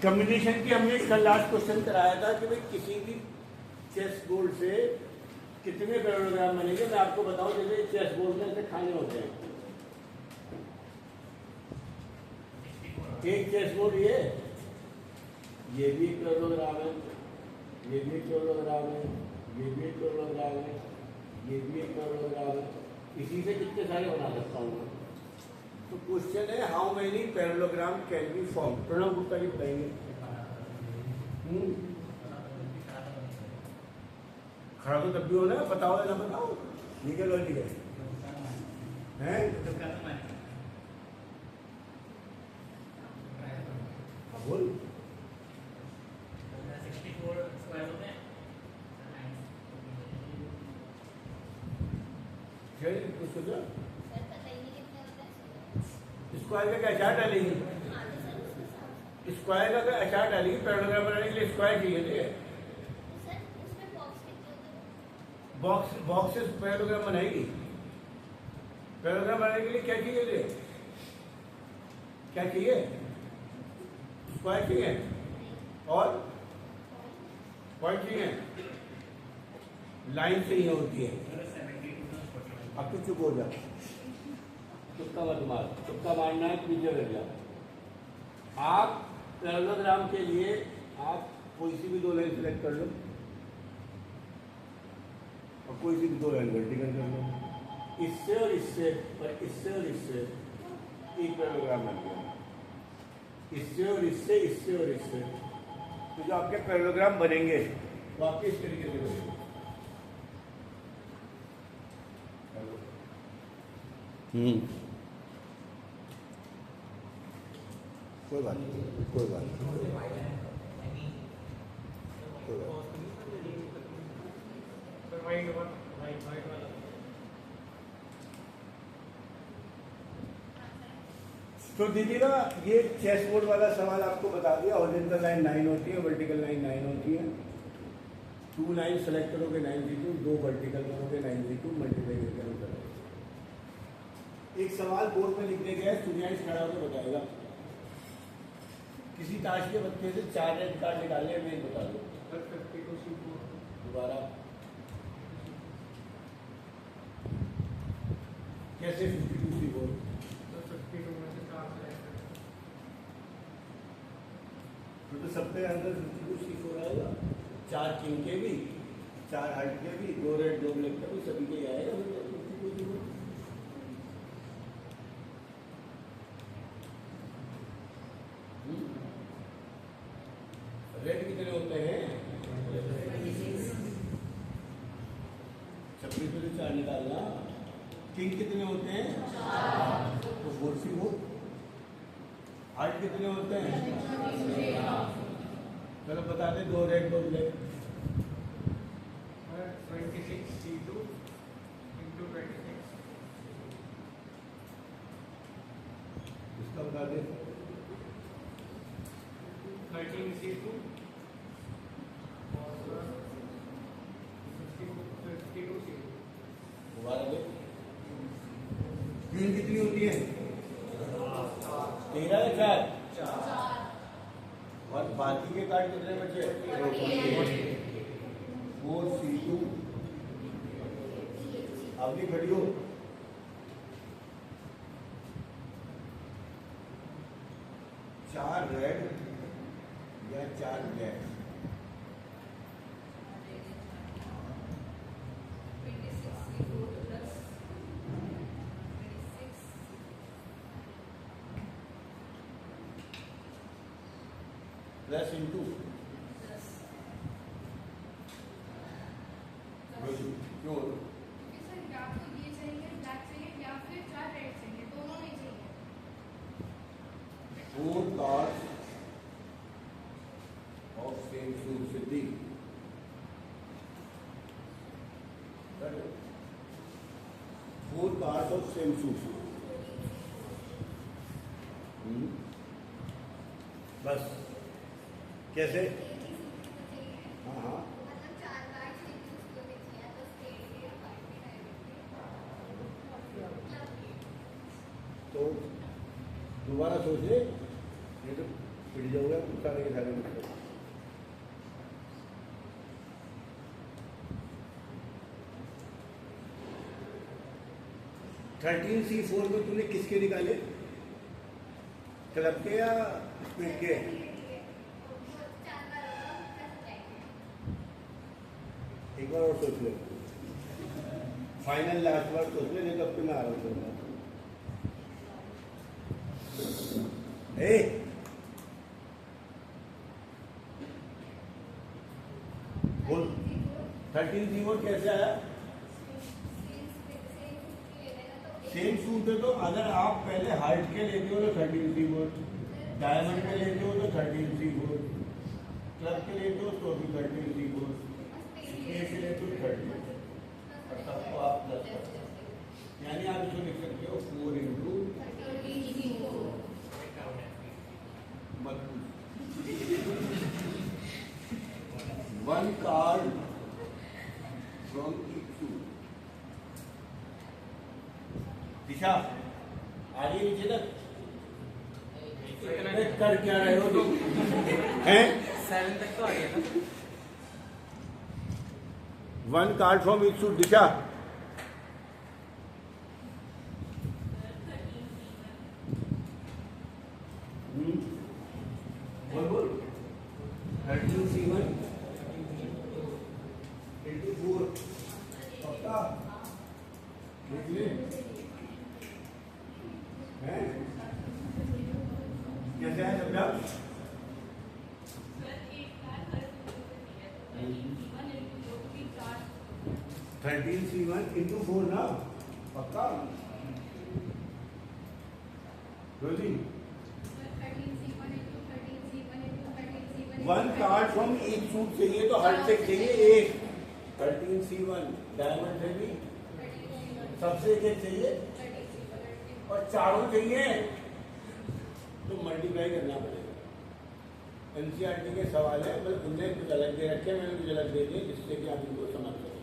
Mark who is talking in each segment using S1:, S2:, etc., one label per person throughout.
S1: Combination की हमने कल लास्ट क्वेश्चन कराया था कि भाई किसी भी चेस बोर्ड से कितने पैरेललोग्राम बनेंगे। मैं आपको बताऊं, जैसे चेस बोर्ड में ऐसे खाने होते हैं, एक चेस बोर्ड ये भी एक पैरेललोग्राम है, ये भी एक पैरेललोग्राम है, ये भी एक पैरेललोग्राम है, ये भी एक पैरेललोग्राम है। इसी से कितने सारे बना सकता हूँ मैं। तो क्वेश्चन है how many parallelogram can be form. Pranav Gupta ji बताएंगे। खड़ा तो तब भी होना है, बताओ या ना बताओ, निकल और निकल हैं। बोल स्क्वायर का क्या अचार डालेंगे, स्क्वायर का क्या अचार डालेंगे। पैरेललोग्राम बनाने के लिए स्क्वायर चाहिए। बॉक्स से पैरेललोग्राम बनाएगी। पैरेललोग्राम बनाने के लिए क्या चाहिए, क्या चाहिए, स्क्वायर चाहिए और पॉइंट चाहिए, लाइन चाहिए होती है। अब तो चुप हो जा, तुक्का मत मार, तुक्का मारना है पीछे रह जा। आप पैरेललोग्राम के लिए आप कोई सी भी दो लाइन सिलेक्ट कर लो और कोई सी भी दो लाइन वर्टिकल कर लो। इससे और इससे और इससे और इससे एक पैरेललोग्राम बन गया। इससे और इससे, इससे और इससे, तो जो आपके पैरेललोग्राम बनेंगे वो आपके इस तरीके से बनेंगे। कोई बात नहीं, कोई बात नहीं, तो दीदी ना ये चेस बोर्ड वाला सवाल आपको बता दिया। हॉरिजॉन्टल लाइन 9 होती है, वर्टिकल लाइन 9 होती है। 2 लाइन सेलेक्ट करोगे 9 2 वर्टिकल करोगे 9 मल्टीप्लाई करके हम करोगे। एक सवाल बोर्ड में लिखने गया, सूर्यांश खड़ा होकर बताएगा किसी ताश के पत्ते से 4 रेड कार्ड निकालने में बता दो। दोबारा कैसे 52 तो सबके अंदर 52 आएगा। 4 किंग के भी, 4 हार्ट के भी, 2 रेड 2 ब्लैक का भी, सभी के आएगा 52। रेड कितने होते हैं 26 में से 4 निकालना। किंग कितने होते हैं तो 4 हो। हार्ट कितने होते हैं, चलो बता दें, 2 रेड 2 ब्लैक।
S2: 26 C2 into 26
S1: इसका बता दें।
S2: 13 C2 और 52 C2।
S1: दोबारा दें। क्वीन कितनी होती है 13 या 4 और बाकी के कार्ड कितने बचे 4 C2। अभी खड़ी हो, 4 रेड या 4 ब्लैक। प्लस इंटू क्यों
S3: या तो ये चाहिए, ब्लैक चाहिए या फिर 4 रेड चाहिए, दोनों नहीं चाहिए।
S1: 4 cards of same suit Siddhi. 4 cards of same suit. बस कैसे, हाँ हाँ तो दोबारा सोच ले, ये तो पिट जाओगे। सारे के सारे मिक्सर। (13C4) में तूने किसके निकाले? क्लब के या स्पीड के? एक बार और सोच ले, फाइनल लास्ट बार सोच ले, नहीं तो अब मैं आ रहा हूँ। बोल 13C4 कैसे आया? सेम सूट है तो अगर आप पहले हार्ट के लेते हो तो 13C4, डायमंड के लेते हो तो 13C4, क्लब के लेते हो तो भी 13C4, ए के लेते हो 13, और सबको आप प्लस करते हो, यानी आप इसको लिख सकते हो 4 इंटू मत 1 कार्ड फ्रॉम each suit। दिशा आगे नीचे तक कर क्या रहे हो तुम? हैं
S2: 7 तक तो आ गया ना।
S1: 1 कार्ड फ्रॉम each suit। दिशा बोल बोल 13C1 into 4 पक्का देखिए हैं कैसे है सब? 13C1 into 4 ना पक्का रोजी। 1 कार्ड फ्रॉम ईच सूट चाहिए तो हर से चाहिए एक 13C1, डायमंड से भी सबसे एक चाहिए और चारों चाहिए तो मल्टीप्लाई करना पड़ेगा। एनसीईआरटी के सवाल है, मतलब उनने कुछ अलग दे रखे, मैंने कुछ अलग दे दिए जिससे कि आप इनको समझ सकें।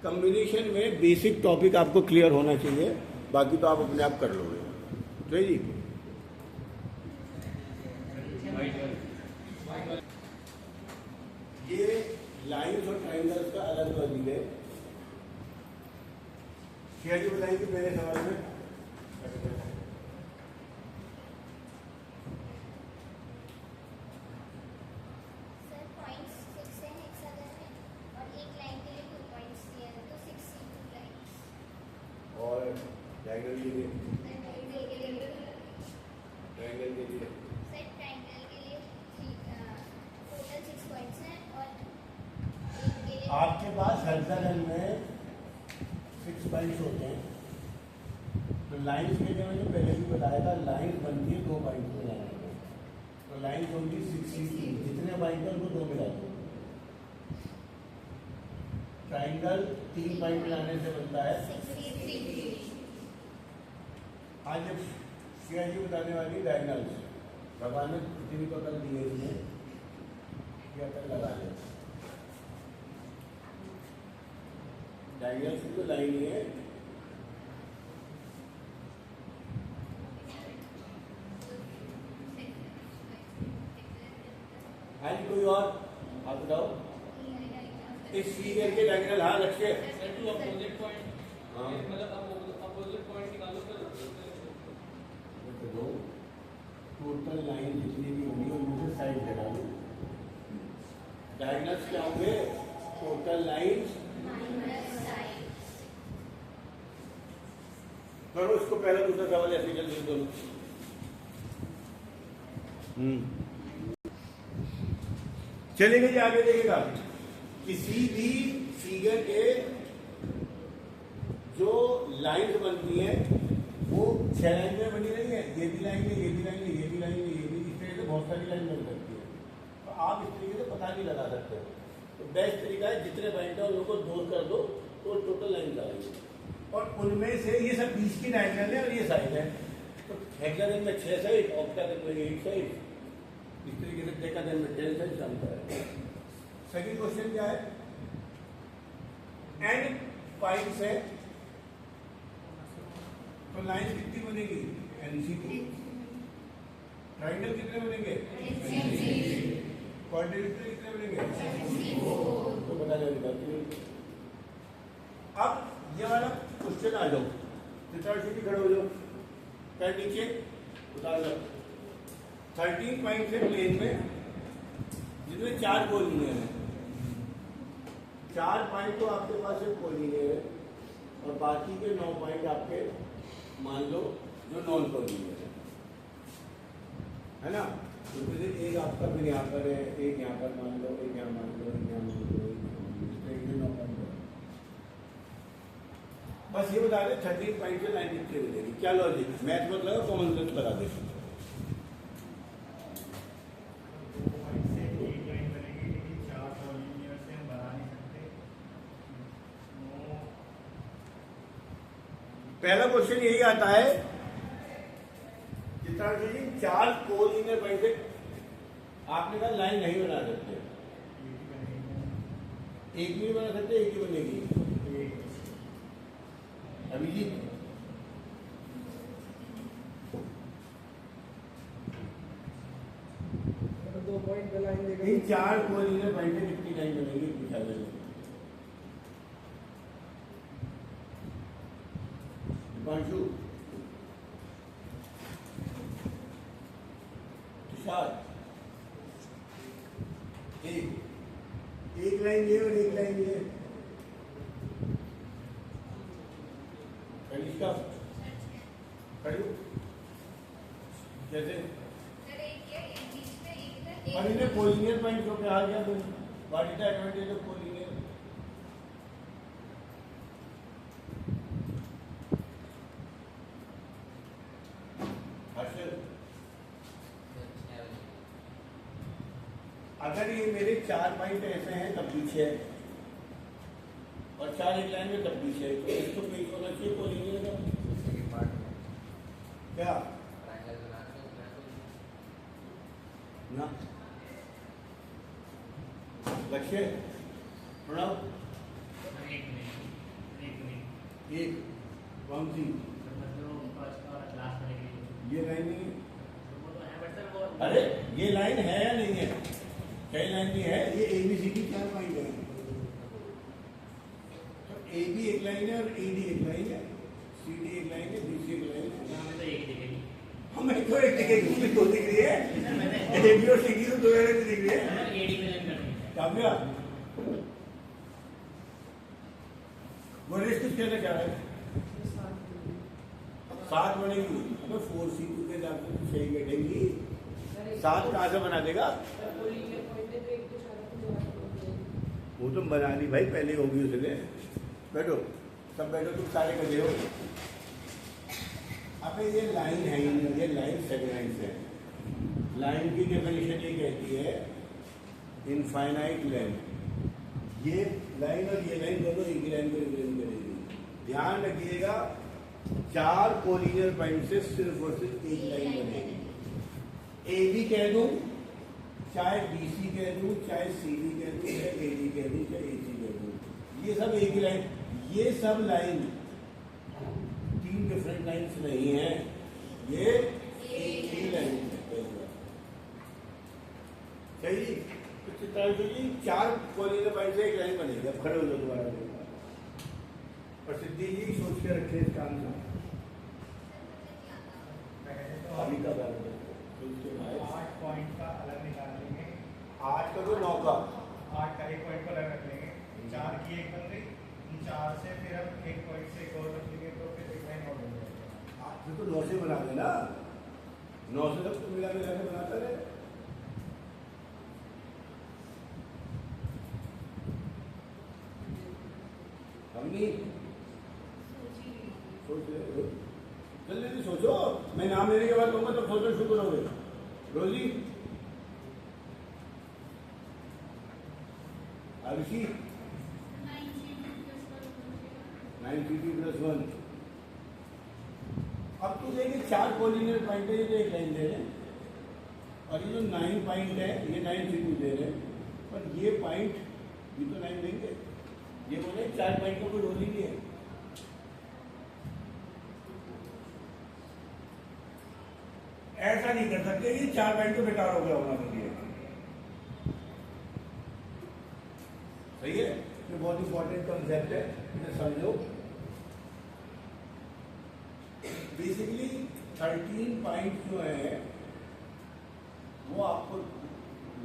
S1: कम्बिनेशन में बेसिक टॉपिक आपको क्लियर होना चाहिए, बाकी तो आप अपने आप कर लोगे। जय जी। ये लाइन्स और ट्राइंगल्स का अलग लॉजिक है। क्या जी बताएंगे मेरे सवाल में? और डायगोनल के लिए आपके पास हेक्सागन में 6 पॉइंट्स होते हैं, तो लाइन्स के लिए मैंने पहले भी बताया था, लाइन्स बनती है 2 पॉइंट्स में लाने में, तो लाइन्स होंगी 6C2, जितने पॉइंट है उनको 2 मिला दो। ट्राइंगल 3 पॉइंट मिलाने से बनता है 6C3। आज जब सीआईजी बताने वाली डायगोनल्स, भगवान ने पृथ्वी को कल दिए इसमें क्या तक लगा ले डायगोनल्स की तो लाइन ही है। आज कोई और आप बताओ इस फिगर के डायगोनल। हाँ लक्ष्य
S2: अपोजिट पॉइंट,
S1: हाँ
S2: मतलब अपोजिट पॉइंट निकालो
S1: तो टोटल लाइन जितनी भी होंगी उनमें से साइड लगा दो। डायगोनल्स क्या होंगे? Total lines. करो इसको पहला दूसरा सवाल ऐसे जल्दी दोनों। चलेगा जी आगे देखेगा। किसी भी फिगर के जो लाइन्स बनती हैं वो 6 लाइन में बनी नहीं है, ये भी लाइन है, ये भी लाइन है, ये भी लाइन है, ये भी, इस तरह से बहुत सारी लाइन बन सकती है। तो आप इस तरीके से पता नहीं लगा सकते। तो बेस्ट तरीका है जितने पॉइंट है उन लोगों को दूर कर दो तो टोटल लाइन आएगी, और उनमें से ये सब 20 की डायगोनल है और ये साइड है। तो हेक्सागन में 6 साइड, ऑक्टागन में 8 साइड, इस तरीके से डेकागन में 10 साइड चलता है। सेकंड क्वेश्चन क्या है? एन पॉइंट्स है तो लाइन कितनी बनेगी? NC2 ट्राइंगल कितने बनेंगे? क्वाड्रिलेटरल कितने बनेंगे? तो बता देगा। अब ये वाला क्वेश्चन आ जाओ, चित्रांशी खड़े हो जाओ, पैर नीचे उतार लो। 13 पॉइंट है प्लेन में जिसमें 4 कोलिनियर है। 4 पॉइंट तो आपके पास एक कोलिनियर है और बाकी के 9 पॉइंट आपके मान लो जो नॉन कोलिनियर है ना। तो फिर एक आपका फिर यहाँ पर है, एक यहाँ पर मान लो, एक यहाँ मान लो, एक यहाँ मान लो, एक 9 पॉइंट। बस ये बता दें 13 पॉइंट से 93 मिलेगी। क्या लॉजिक? मैथ मत लगा, कॉमन सेंस बता दे। पहला क्वेश्चन यही आता है चित्रांशी जी, 4 कोलिनियर पॉइंट से आपने कहा लाइन नहीं बना सकते, एक भी बना सकते, एक ही बनेगी। अभिजीत
S4: दो पॉइंट पे लाइन देगा।
S1: इन 4 कोलिनियर पॉइंट से कितनी लाइन बनेगी पूछा गया। दीपांशु, तुषार, एक लाइन ये और एक लाइन ये। कनिष्का खड़ी हो। जैसे और इन्हें कोलिनियर पॉइंट को क्या गया तुम? What is the advantage of collinear? अगर ये मेरे 4 पॉइंट ऐसे हैं तब पीछे है और 4 एक लाइन में तब पीछे है, तो इसको पीछे होना चाहिए कोलिनियर का। क्या ना लक्ष्य प्रणव एक कौन सी ये लाइन नहीं है? अरे ये लाइन है या नहीं है? कई लाइन भी है। ये ABCD 4 पॉइंट है, तो AB एक लाइन है और AD एक लाइन है, CD एक लाइन है, BC एक लाइन है। हमें तो एक दिखेगी, उसमें 2 दिख रही है। AB और CD तो 2 लाइन दिख रही है। काव्या वरिष्ठ कुछ कहना चाह रहे हैं? 7 बनेगी। अबे 4C2 के हिसाब से सही बैठेगी। 7 कहाँ से बना देगा? वो तुम बना ली भाई, पहले होगी उसने। बैठो सब बैठो, तुम सारे कर हो। अबे ये लाइन है ही नहीं, ये लाइन सेगमेंट है। लाइन की डेफिनेशन ये कहती है इनफाइनाइट लेंथ। ये लाइन और ये लाइन दोनों एक ही लाइन को रिप्रेजेंट करेगी। ध्यान रखिएगा 4 कोलिनियर पॉइंट से सिर्फ और सिर्फ एक लाइन बनेगी। AB कह दूं, चाहे BC कह दूं, चाहे CD कह दूं, चाहे AD कह दूं, चाहे AC कह दूं, ये सब एक ही लाइन। ये सब लाइन 3 डिफरेंट लाइन्स नहीं है, ये एक ही लाइन है। सही जी? तो चित्रांशु जी 4 कोलिनियर पॉइंट से एक लाइन बनेगी। अब खड़े हो जाओ दोबारा। और सिद्धि जी सोच के रखे इस काम से अभी का बात है।
S4: 8 पॉइंट का अलग निकाल लेंगे।
S1: 8 का तो 9 का
S4: 8 का एक पॉइंट को अलग रख लेंगे। 4 की एक बन गई। 4 से फिर हम एक पॉइंट से एक और रख लेंगे, तो फिर एक लाइन और बन जाएगी।
S1: 8 से तो 9 से बना देना। 9 से तब तो मिला मिला के बनाता रहे। हमने सोच रहे हो, जल्दी सोचो। मैं नाम लेने के बाद कहूँगा तो सोचना शुरू करोगे। रोजी, आरुषि 9CD+1। अब तू देखिए 4 कोलिनियर पॉइंट है, ये तो एक लाइन दे रहे हैं और ये जो 9 पॉइंट है ये 9C2 दे रहे हैं, पर ये पॉइंट भी तो 9 देंगे। ये बोले 4 पॉइंट का कोई रोल ही नहीं है। ऐसा नहीं कर सकते, ये 4 पॉइंट तो बेकार हो गया होना चाहिए। सही है, ये बहुत इंपॉर्टेंट कॉन्सेप्ट है, इसे समझो। बेसिकली 13 पॉइंट जो है वो आपको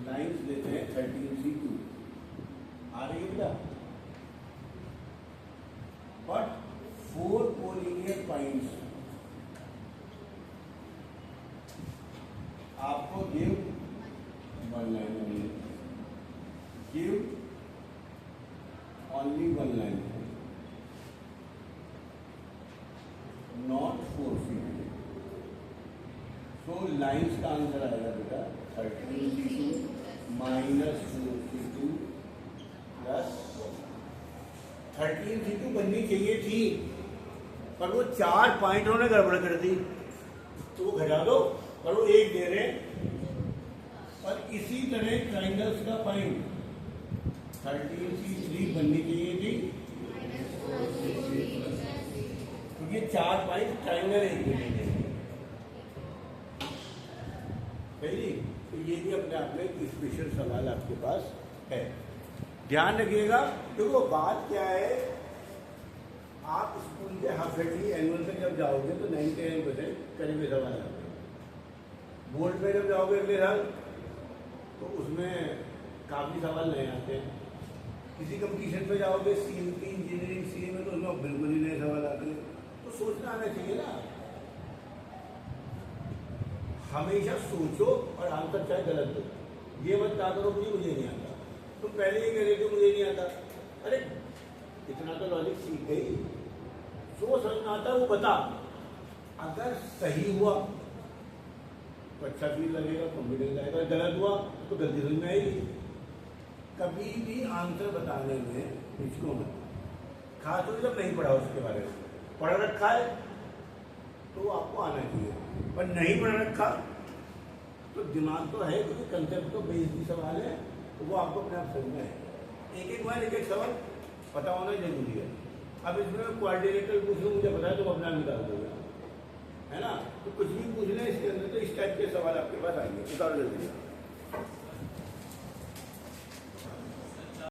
S1: लाइंस देते हैं 13C2 आ रही है बेटा, बट 4 कोलिनियर पॉइंट्स आपको give 1 line only, give only 1 line, not 4 feet. तो लाइंस का आंसर आएगा बेटा 13C2 minus 4C2 plus 13C2 बननी चाहिए थी, पर वो 4 पॉइंट उन्होंने गड़बड़ कर दी, तो वो घटा दो, पर वो 1 दे रहे हैं। और इसी तरह ट्राइंगल्स का पॉइंट 13C3 बननी चाहिए थी, क्योंकि ये 4 पॉइंट ट्राइंगल एक मिलेंगे। सही, तो ये भी अपने आप में एक स्पेशल सवाल आपके पास है, ध्यान रखिएगा। देखो बात क्या है, आप स्कूल के हाफ ईयरली एनुअल में जब जाओगे तो 99% करीब सवाल आते हैं। बोर्ड में जब जाओगे अगले साल तो उसमें काफ़ी सवाल नए आते हैं। किसी कंपटीशन में जाओगे CMP इंजीनियरिंग CA में तो उसमें बिल्कुल ही नए सवाल आते हैं। तो सोचना आना चाहिए ना, हमेशा सोचो और आंसर चाहे गलत हो, ये मत कहा करो मुझे नहीं आता। तुम पहले ही कह रहे थे मुझे नहीं आता, अरे इतना तो लॉजिक सीख गई, जो समझ में आता वो बता। अगर सही हुआ तो अच्छा फील लगेगा, कॉन्फिडेंस आएगा, गलत हुआ तो गलती समझ में आएगी। कभी भी आंसर बताने में हिचको मत, खासतौर जब नहीं पढ़ा उसके बारे में। पढ़ रखा है तो आपको आना चाहिए, पर नहीं पढ़ रखा तो दिमाग तो है, क्योंकि कंसेप्ट तो बेसिक सवाल है, तो वो आपको अपने आप समझना है। एक बार एक सवाल पता होना जरूरी है। अब इसमें क्वाड्रेटिक पूछ लो, मुझे पता है, तो अपना निकाल दोगे, है ना। तो कुछ भी पूछ लें इसके अंदर, तो इस टाइप के सवाल आपके पास आएंगे। उतार जल्दी।